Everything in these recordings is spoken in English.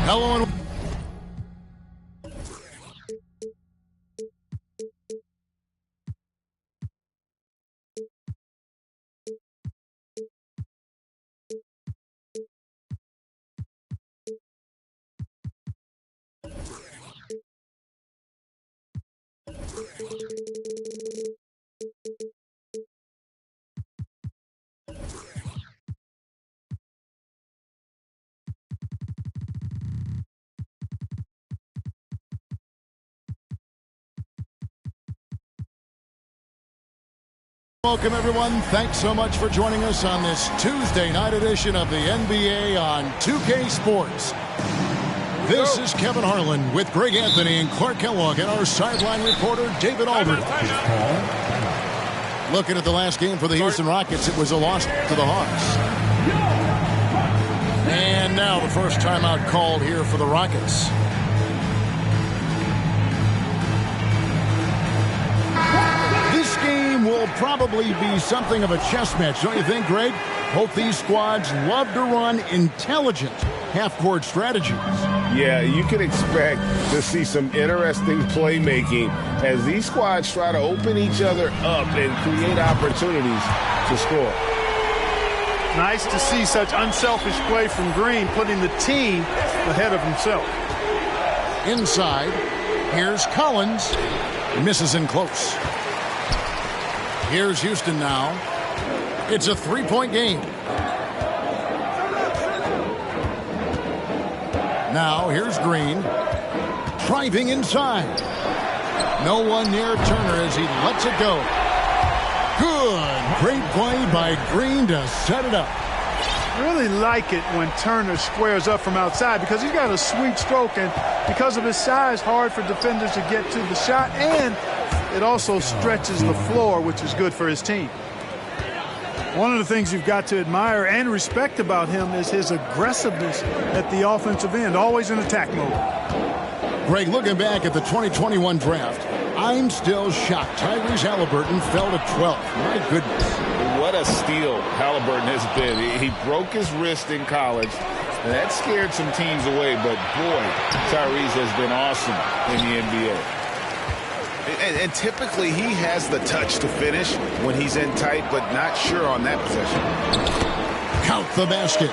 Hello and welcome, everyone. Thanks so much for joining us on this Tuesday night edition of the NBA on 2K Sports. This is Kevin Harlan with Greg Anthony and Clark Kellogg and our sideline reporter, David Aldridge. Looking at the last game for the Houston Rockets, it was a loss to the Hawks. And now the first timeout called here for the Rockets. This game will probably be something of a chess match, don't you think, Greg? Both these squads love to run intelligent half-court strategies. Yeah, you can expect to see some interesting playmaking as these squads try to open each other up and create opportunities to score. Nice to see such unselfish play from Green, putting the team ahead of himself. Inside, here's Collins. Misses in close. Here's Houston now. It's a three-point game. Now here's Green. Driving inside. No one near Turner as he lets it go. Good. Great play by Green to set it up. I really like it when Turner squares up from outside because he's got a sweet stroke, and because of his size, hard for defenders to get to the shot, and it also stretches the floor, which is good for his team. One of the things you've got to admire and respect about him is his aggressiveness at the offensive end, always in attack mode. Greg, looking back at the 2021 draft, I'm still shocked. Tyrese Halliburton fell to 12th. My goodness. What a steal Halliburton has been. He broke his wrist in college, and that scared some teams away, but boy, Tyrese has been awesome in the NBA. And typically he has the touch to finish when he's in tight, but not sure on that possession. Count the basket.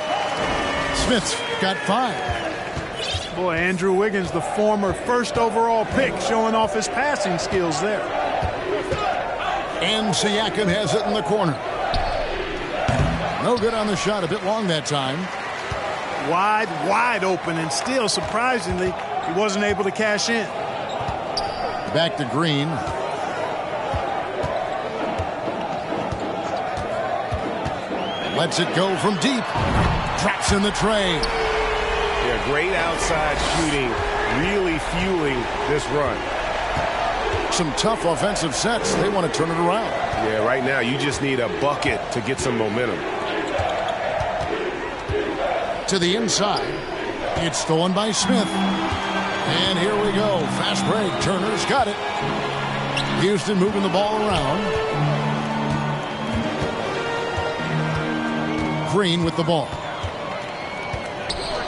Smith's got 5. Boy, Andrew Wiggins, the former first overall pick, showing off his passing skills there. And Siakam has it in the corner. No good on the shot. A bit long that time. Wide open, and still, surprisingly, he wasn't able to cash in. Back to Green. Lets it go from deep. Drops in the tray. Yeah, great outside shooting, really fueling this run. Some tough offensive sets. They want to turn it around. Yeah, right now you just need a bucket to get some momentum. To the inside. It's stolen by Smith. And here we go. Fast break. Turner's got it. Houston moving the ball around. Green with the ball.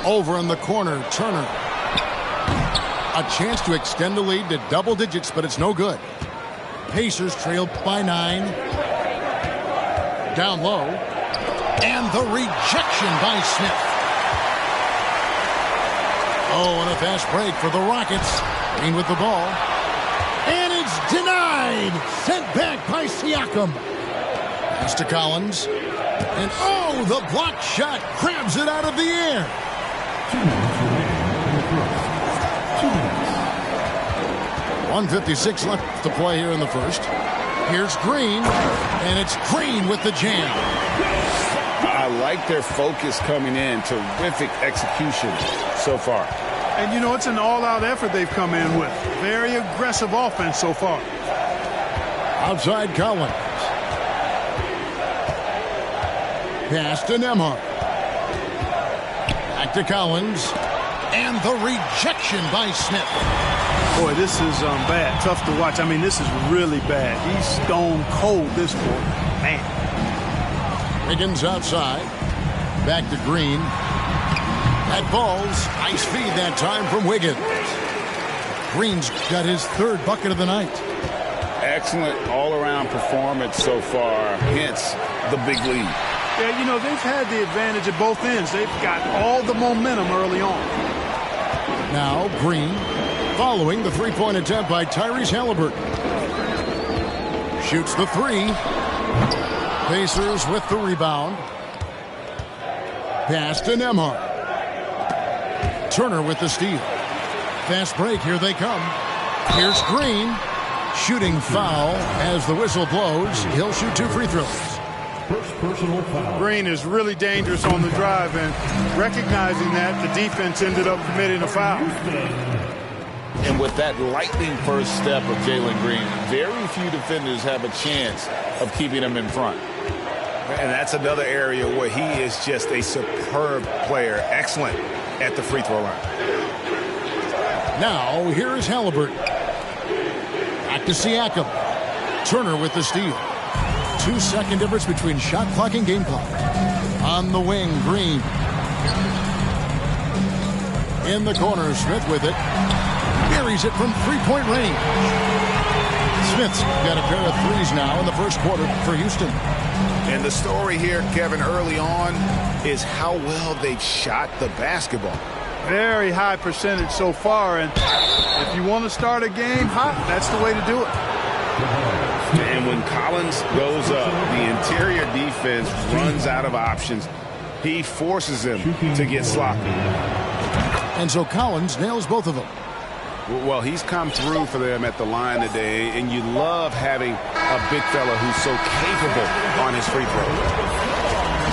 Over in the corner. Turner. A chance to extend the lead to double digits, but it's no good. Pacers trail by 9. Down low. And the rejection by Smith. Oh, and a fast break for the Rockets. Green with the ball. And it's denied. Sent back by Siakam. Pass to Collins. And oh, the block shot grabs it out of the air. 1:56 left to play here in the first. Here's Green. And it's Green with the jam. I like their focus coming in. Terrific execution so far. And, you know, it's an all-out effort they've come in with. Very aggressive offense so far. Outside Collins. Pass to Nembhard. Back to Collins. And the rejection by Smith. Boy, this is bad. Tough to watch. I mean, this is really bad. He's stone cold this quarter. Man. Wiggins outside. Back to Green. That ball's nice feed that time from Wiggins. Green's got his third bucket of the night. Excellent all-around performance so far, hence the big lead. Yeah, you know, they've had the advantage at both ends. They've got all the momentum early on. Now Green following the three-point attempt by Tyrese Halliburton. Shoots the three. Pacers with the rebound. Pass to Nembhard. Turner with the steal. Fast break, here they come. Here's Green. Shooting foul as the whistle blows. He'll shoot 2 free throws. First personal foul. Green is really dangerous on the drive, and recognizing that, the defense ended up committing a foul. And with that lightning first step of Jalen Green, very few defenders have a chance of keeping him in front. And that's another area where he is just a superb player. Excellent at the free throw line. Now, here is Halliburton. Back to Siakam. Turner with the steal. 2-second difference between shot clock and game clock. On the wing, Green. In the corner, Smith with it. Buries it from three-point range. Smith's got a pair of threes now in the first quarter for Houston. And the story here, Kevin, early on is how well they've shot the basketball. Very high percentage so far, and if you want to start a game hot, that's the way to do it. And when Collins goes up, the interior defense runs out of options. He forces them to get sloppy. And so Collins nails both of them. Well, he's come through for them at the line today, and you love having a big fella who's so capable on his free throw.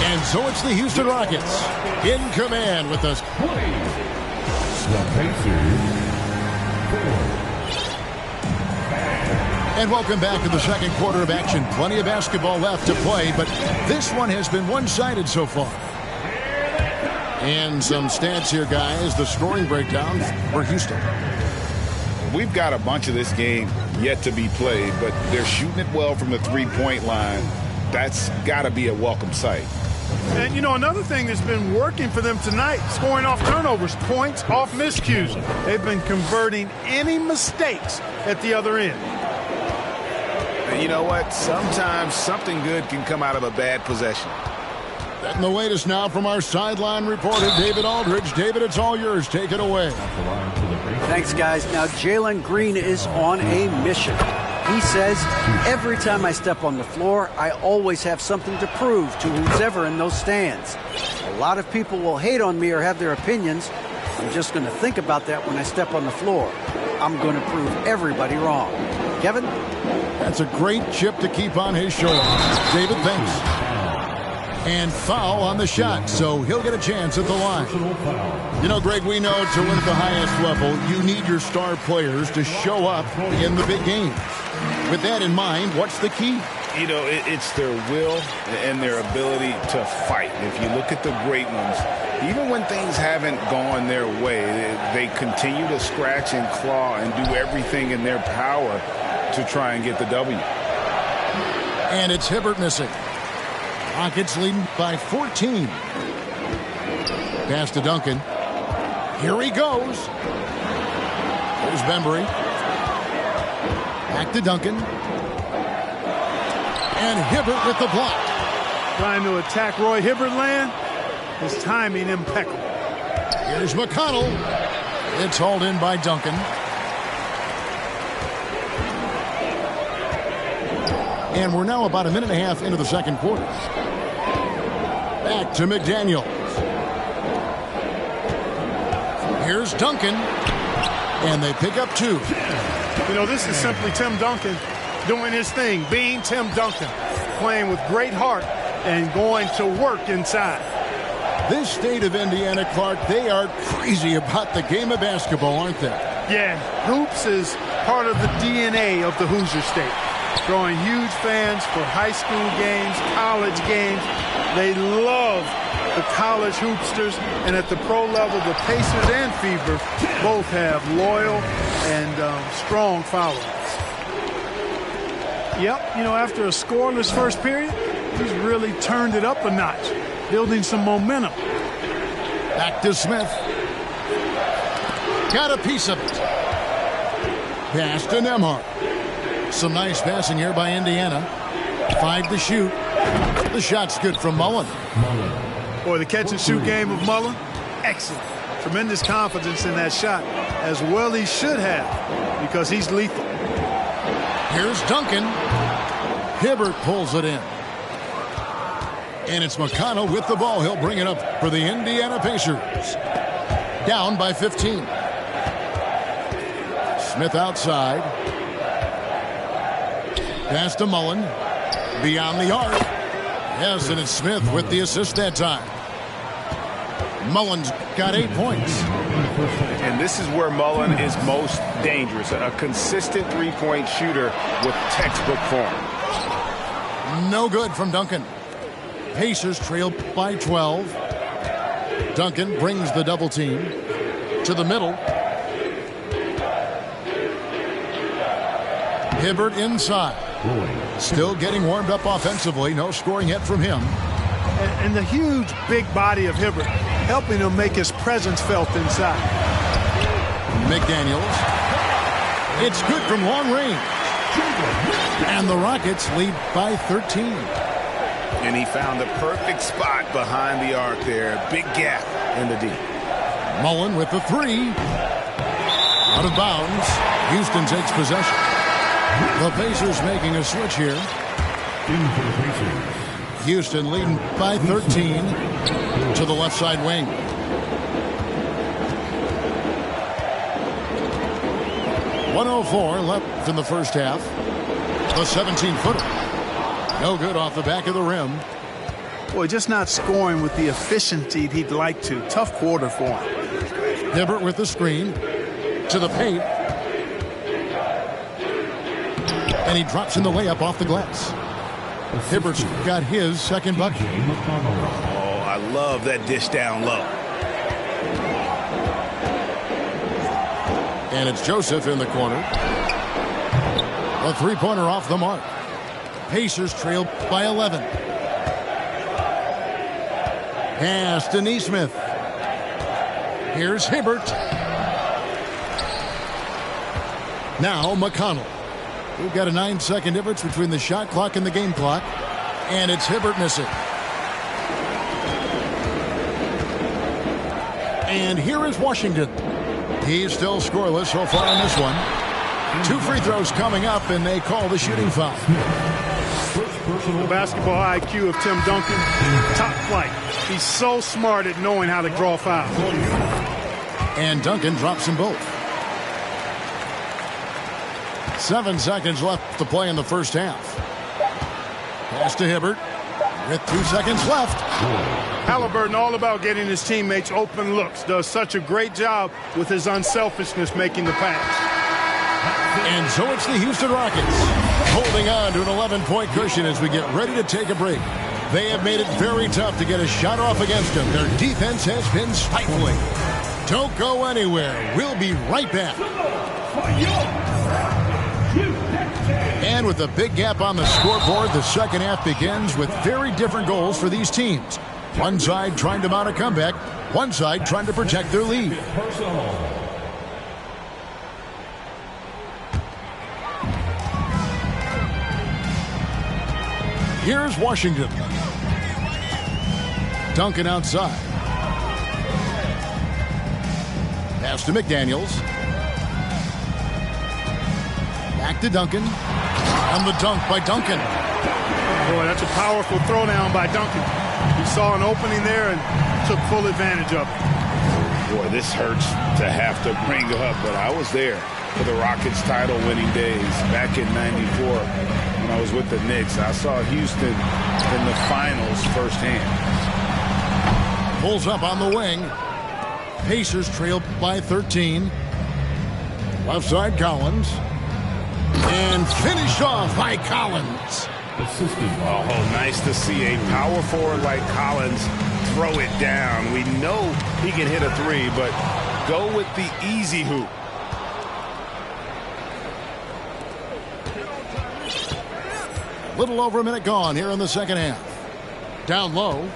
And so it's the Houston Rockets in command with us. And welcome back to the second quarter of action. Plenty of basketball left to play, but this one has been one-sided so far. And some stats here, guys. The scoring breakdown for Houston. We've got a bunch of this game yet to be played, but they're shooting it well from the three-point line. That's got to be a welcome sight. And, you know, another thing that's been working for them tonight, scoring off turnovers, points off miscues. They've been converting any mistakes at the other end. And you know what? Sometimes something good can come out of a bad possession. And the latest now from our sideline reporter, David Aldridge. David, it's all yours. Take it away. Thanks, guys. Now, Jalen Green is on a mission. He says, every time I step on the floor, I always have something to prove to who's ever in those stands. A lot of people will hate on me or have their opinions. I'm just going to think about that when I step on the floor. I'm going to prove everybody wrong. Kevin? That's a great chip to keep on his shoulder. David, thanks. And foul on the shot, so he'll get a chance at the line. You know, Greg, we know to win at the highest level, you need your star players to show up in the big games. With that in mind, what's the key? You know, it's their will and their ability to fight. If you look at the great ones, even when things haven't gone their way, they continue to scratch and claw and do everything in their power to try and get the W. And it's Hibbert missing. Rockets leading by 14. Pass to Duncan. Here he goes. There's Bembry. Back to Duncan. And Hibbert with the block. Trying to attack Roy Hibbert land. His timing impeccable. Here's McConnell. It's hauled in by Duncan. And we're now about a minute and a half into the second quarter. Back to McDaniels. Here's Duncan. And they pick up 2. You know, this is simply Tim Duncan doing his thing, being Tim Duncan, playing with great heart and going to work inside. This state of Indiana, Clark, they are crazy about the game of basketball, aren't they? Yeah, hoops is part of the DNA of the Hoosier State. Drawing huge fans for high school games, college games. They love the college hoopsters, and at the pro level, the Pacers and Fever both have loyal and strong followers. Yep, you know, after a scoreless first period, he's really turned it up a notch, building some momentum. Back to Smith. Got a piece of it. Pass to Nembhard. Some nice passing here by Indiana. 5 to shoot. The shot's good from Mullen. Boy, the catch-and-shoot game of Mullen, excellent. Tremendous confidence in that shot, as well he should have, because he's lethal. Here's Duncan. Hibbert pulls it in. And it's McConnell with the ball. He'll bring it up for the Indiana Pacers. Down by 15. Smith outside. Pass to Mullen. Beyond the arc. Yes, and it's Smith with the assist that time. Mullen's got 8 points. And this is where Mullen is most dangerous. A consistent three-point shooter with textbook form. No good from Duncan. Pacers trail by 12. Duncan brings the double team to the middle. Hibbert inside. Still getting warmed up offensively. No scoring yet from him. And the huge big body of Hibbert helping him make his presence felt inside. McDaniels. It's good from long range. And the Rockets lead by 13. And he found the perfect spot behind the arc there. Big gap in the D. Mullen with the 3. Out of bounds. Houston takes possession. The Pacers making a switch here. Houston leading by 13 to the left side wing. .104 left in the first half. The 17-footer. No good off the back of the rim. Boy, just not scoring with the efficiency he'd like to. Tough quarter for him. Hibbert with the screen to the paint. And he drops in the layup off the glass. Hibbert's got his second bucket. Oh, I love that dish down low. And it's Joseph in the corner. A three-pointer off the mark. Pacers trail by 11. Pass to Nesmith. Here's Hibbert. Now McConnell. We've got a 9-second difference between the shot clock and the game clock. And it's Hibbert missing. And here is Washington. He's still scoreless so far in this one. 2 free throws coming up, and they call the shooting foul. The basketball IQ of Tim Duncan, top flight. He's so smart at knowing how to draw fouls. And Duncan drops them both. 7 seconds left to play in the first half. Pass to Hibbert with 2 seconds left. Halliburton all about getting his teammates open looks. Does such a great job with his unselfishness making the pass. And so it's the Houston Rockets holding on to an 11-point cushion as we get ready to take a break. They have made it very tough to get a shot off against them. Their defense has been stifling. Don't go anywhere. We'll be right back. And with a big gap on the scoreboard, the second half begins with very different goals for these teams. One side trying to mount a comeback, one side trying to protect their lead. Here's Washington. Duncan outside. Pass to McDaniels. Back to Duncan. And the dunk by Duncan. Boy, that's a powerful throwdown by Duncan. He saw an opening there and took full advantage of it. Boy, this hurts to have to bring up, but I was there for the Rockets title-winning days back in '94 when I was with the Knicks. I saw Houston in the finals firsthand. Pulls up on the wing. Pacers trail by 13. Left side Collins. And finished off by Collins. Oh, nice to see a power forward like Collins throw it down. We know he can hit a three, but go with the easy hoop. Little over a minute gone here in the second half. Down low.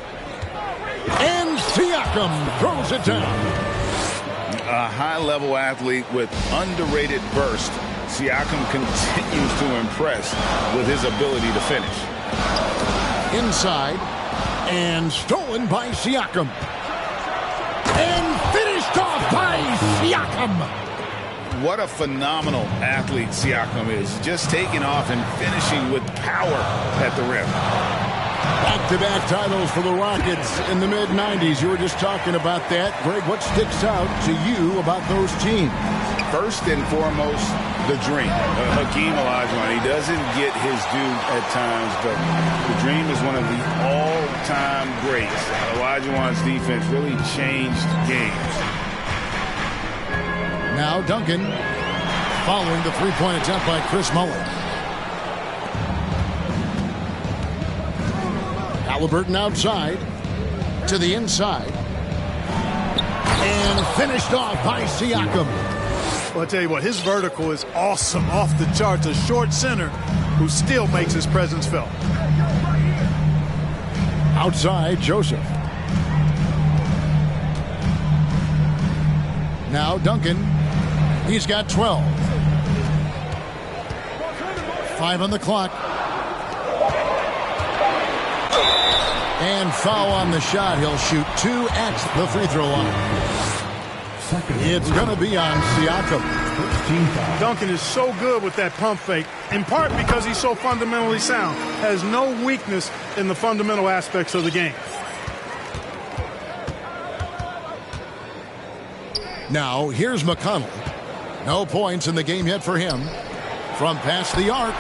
And Siakam throws it down. A high-level athlete with underrated burst. Siakam continues to impress with his ability to finish. Inside. And stolen by Siakam. And finished off by Siakam. What a phenomenal athlete Siakam is. Just taking off and finishing with power at the rim. Back-to-back titles for the Rockets in the mid-90s. You were just talking about that. Greg, what sticks out to you about those teams? First and foremost, the Dream. Hakeem Olajuwon, he doesn't get his due at times, but the Dream is one of the all-time greats. Olajuwon's defense really changed games. Now Duncan following the three-point attempt by Chris Mullin. Halliburton outside to the inside. And finished off by Siakam. Well, I'll tell you what, his vertical is awesome, off the charts. A short center who still makes his presence felt. Outside, Joseph. Now Duncan. He's got 12. 5 on the clock. And foul on the shot. He'll shoot 2 at the free throw line. It's going to be on Siakam. Duncan is so good with that pump fake, in part because he's so fundamentally sound. Has no weakness in the fundamental aspects of the game. Now, here's McConnell. No points in the game yet for him. From past the arc.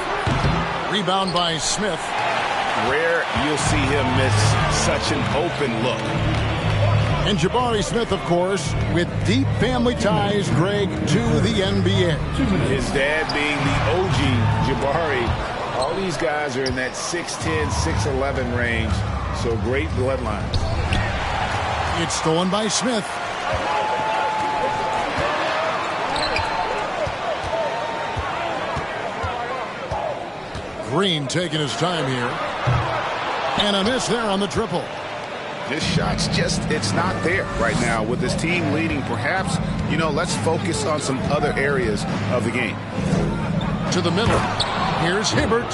Rebound by Smith. Rare you'll see him miss such an open look. And Jabari Smith, of course, with deep family ties, Greg, to the NBA. His dad being the OG Jabari. All these guys are in that 6'10", 6'11" range. So great bloodline. It's stolen by Smith. Green taking his time here. And a miss there on the triple. This shot's just, it's not there right now. With his team leading, perhaps, let's focus on some other areas of the game. To the middle. Here's Hibbert.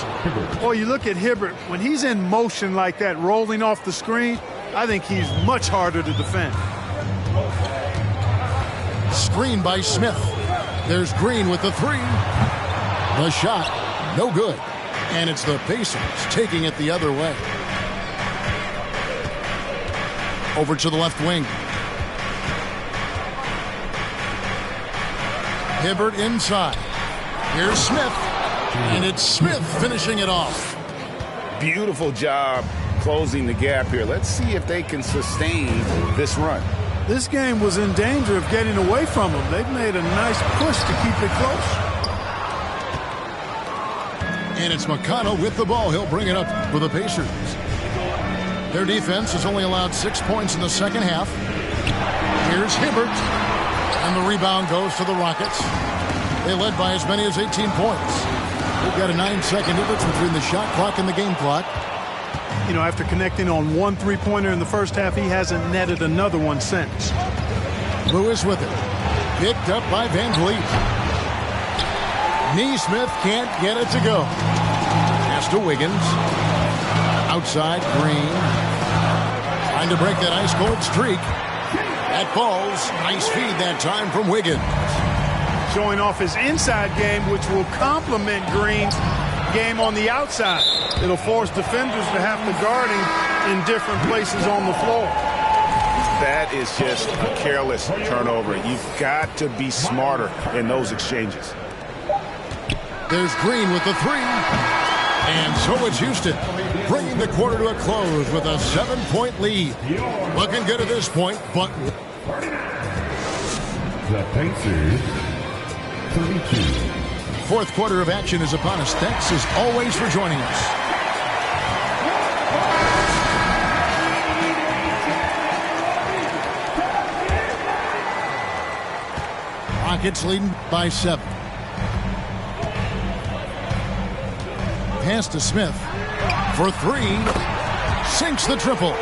Well, you look at Hibbert. When he's in motion like that, rolling off the screen, I think he's much harder to defend. Screen by Smith. There's Green with the three. The shot, no good. And it's the Pacers taking it the other way. Over to the left wing. Hibbert inside. Here's Smith. And it's Smith finishing it off. Beautiful job closing the gap here. Let's see if they can sustain this run. This game was in danger of getting away from them. They've made a nice push to keep it close. And it's McConnell with the ball. He'll bring it up for the Pacers. Their defense has only allowed 6 points in the second half. Here's Hibbert. And the rebound goes to the Rockets. They led by as many as 18 points. They've got a 9-second difference between the shot clock and the game clock. After connecting on 1 3-pointer in the first half, he hasn't netted another one since. Lewis with it. Picked up by Van Vliet. Neesmith can't get it to go. Pass to Wiggins. Outside, Green. Trying to break that ice-cold streak. That falls. Nice feed that time from Wiggins. Showing off his inside game, which will complement Green's game on the outside. It'll force defenders to have to guard him in different places on the floor. That is just a careless turnover. You've got to be smarter in those exchanges. There's Green with the three. And so it's Houston, bringing the quarter to a close with a 7-point lead. Looking good at this point, but The Pacers, 32. fourth quarter of action is upon us. Thanks as always for joining us. Rockets leading by 7. Pass to Smith for 3. Sinks the triple.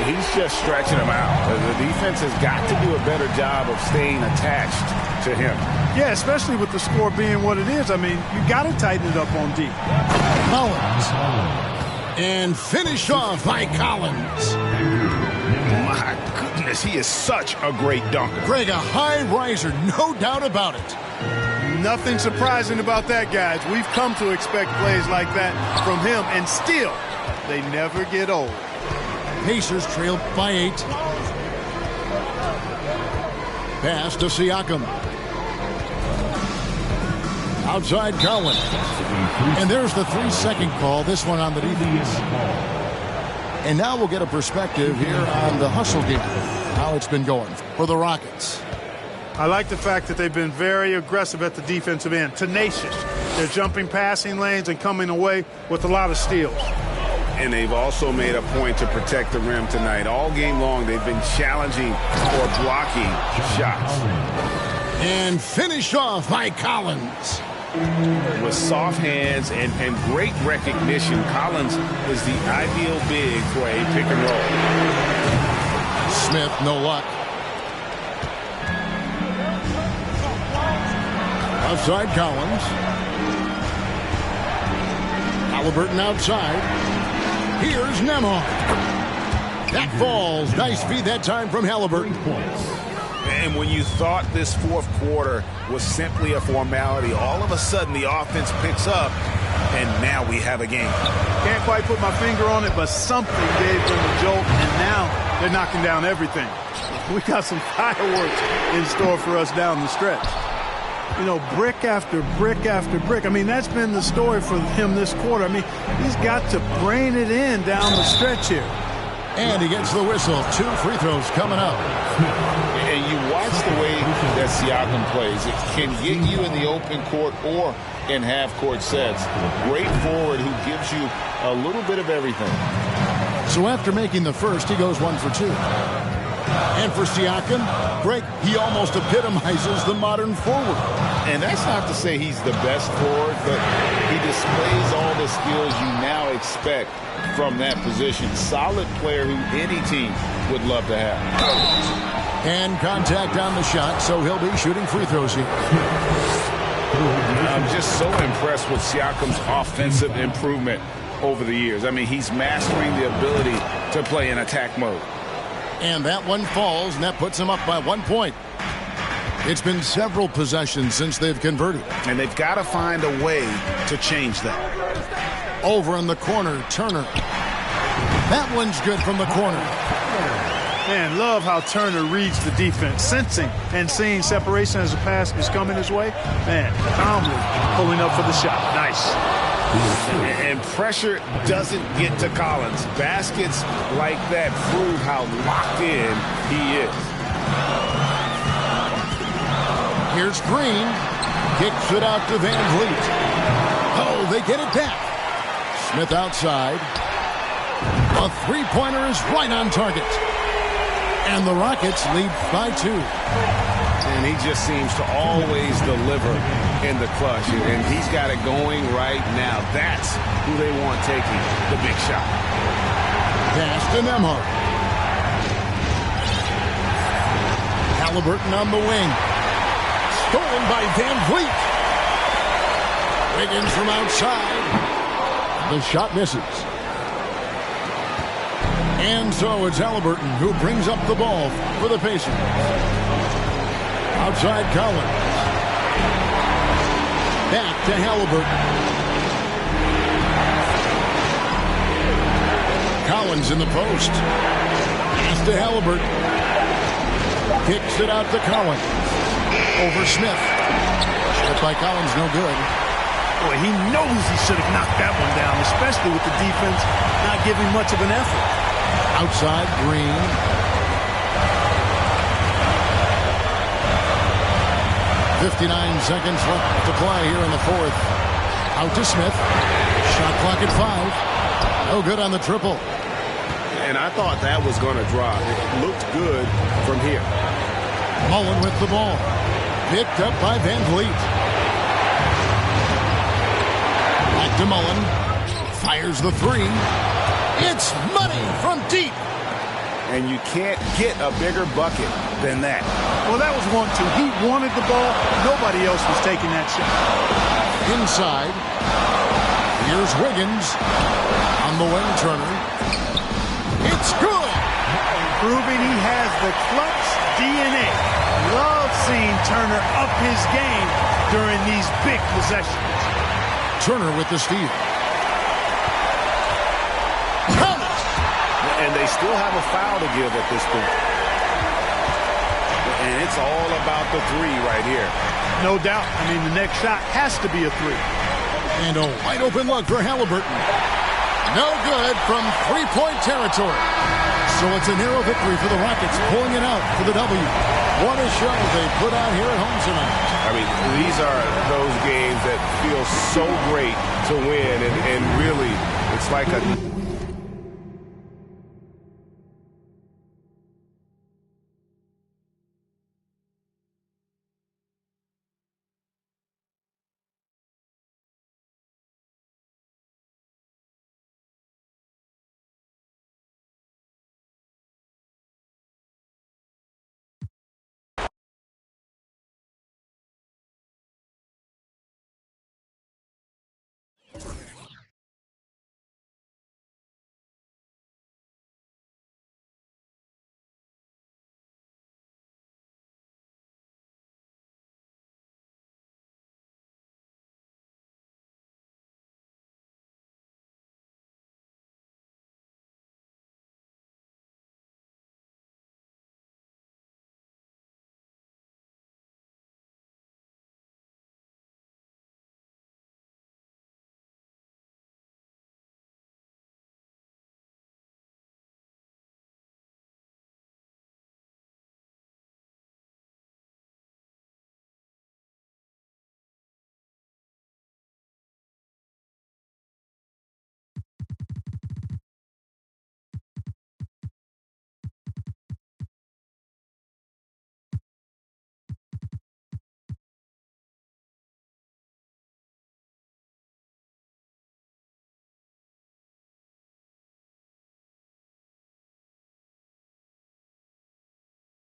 He's just stretching him out. The defense has got to do a better job of staying attached to him. Yeah, especially with the score being what it is. I mean, you got to tighten it up on D. Collins. And finished off by Collins. My goodness, he is such a great dunker. Greg, a high riser, no doubt about it. Nothing surprising about that, guys. We've come to expect plays like that from him, and still, they never get old. Pacers trail by 8. Pass to Siakam. Outside Collins. And there's the 3-second call, this one on the defense. And now we'll get a perspective here on the hustle game, how it's been going for the Rockets. I like the fact that they've been very aggressive at the defensive end, tenacious. They're jumping passing lanes and coming away with a lot of steals. And they've also made a point to protect the rim tonight. All game long, they've been challenging or blocking shots. And finished off by Collins. With soft hands and great recognition, Collins is the ideal big for a pick and roll. Smith, no luck. Outside Collins. Halliburton outside. Here's Nembhard. That falls. Nice feed that time from Halliburton. And when you thought this fourth quarter was simply a formality, all of a sudden the offense picks up, and now we have a game. Can't quite put my finger on it, but something gave them a jolt, and now they're knocking down everything. We got some fireworks in store for us down the stretch. You know, brick after brick after brick. I mean, that's been the story for him this quarter. I mean, he's got to brain it in down the stretch here. And he gets the whistle. 2 free throws coming up. And you watch the way that Siakam plays. It can get you in the open court or in half-court sets. Great forward who gives you a little bit of everything. So after making the first, he goes 1 for 2. And for Siakam, Greg, he almost epitomizes the modern forward. And that's not to say he's the best forward, but he displays all the skills you now expect from that position. Solid player who any team would love to have. And contact on the shot, so he'll be shooting free throws here. I'm just so impressed with Siakam's offensive improvement over the years. I mean, he's mastering the ability to play in attack mode. And that one falls, and that puts him up by 1 point. It's been several possessions since they've converted. And they've got to find a way to change that. Over in the corner, Turner. That one's good from the corner. Man, love how Turner reads the defense, sensing and seeing separation as the pass is coming his way. Man, calmly pulling up for the shot. Nice. And pressure doesn't get to Collins. Baskets like that prove how locked in he is. Here's Green. Kicks it out to Van Vliet. Oh, they get it back. Smith outside. A three-pointer is right on target. And the Rockets lead by 2. And he just seems to always deliver in the clutch. And he's got it going right now. That's who they want taking the big shot. Pass to Nembhard. Halliburton on the wing. Stolen by Van Vliet. Wiggins from outside. The shot misses. And so it's Halliburton who brings up the ball for the Pacers. Outside Collins. Back to Halliburton. Collins in the post. Pass to Halliburton. Kicks it out to Collins. Over Smith. Shot by Collins, no good. Boy, he knows he should have knocked that one down, especially with the defense not giving much of an effort. Outside, Green. .59 seconds left to play here in the fourth. Out to Smith. Shot clock at 5. No good on the triple. And I thought that was going to drop. It looked good from here. Mullen with the ball. Picked up by Van Vliet. Back to Mullen. Fires the 3. It's money from deep. And you can't get a bigger bucket than that. Well, that was 1-2. He wanted the ball. Nobody else was taking that shot. Inside. Here's Wiggins. On the wing, Turner. It's good. Proving he has the clutch DNA. Love seeing Turner up his game during these big possessions. Turner with the steal. Count it. And they still have a foul to give at this point. And it's all about the 3 right here. No doubt. I mean, the next shot has to be a 3. And a wide open look for Halliburton. No good from three-point territory. So it's a narrow victory for the Rockets, pulling it out for the W. What a show they put on here at home tonight. I mean, these are those games that feel so great to win, and really, it's like a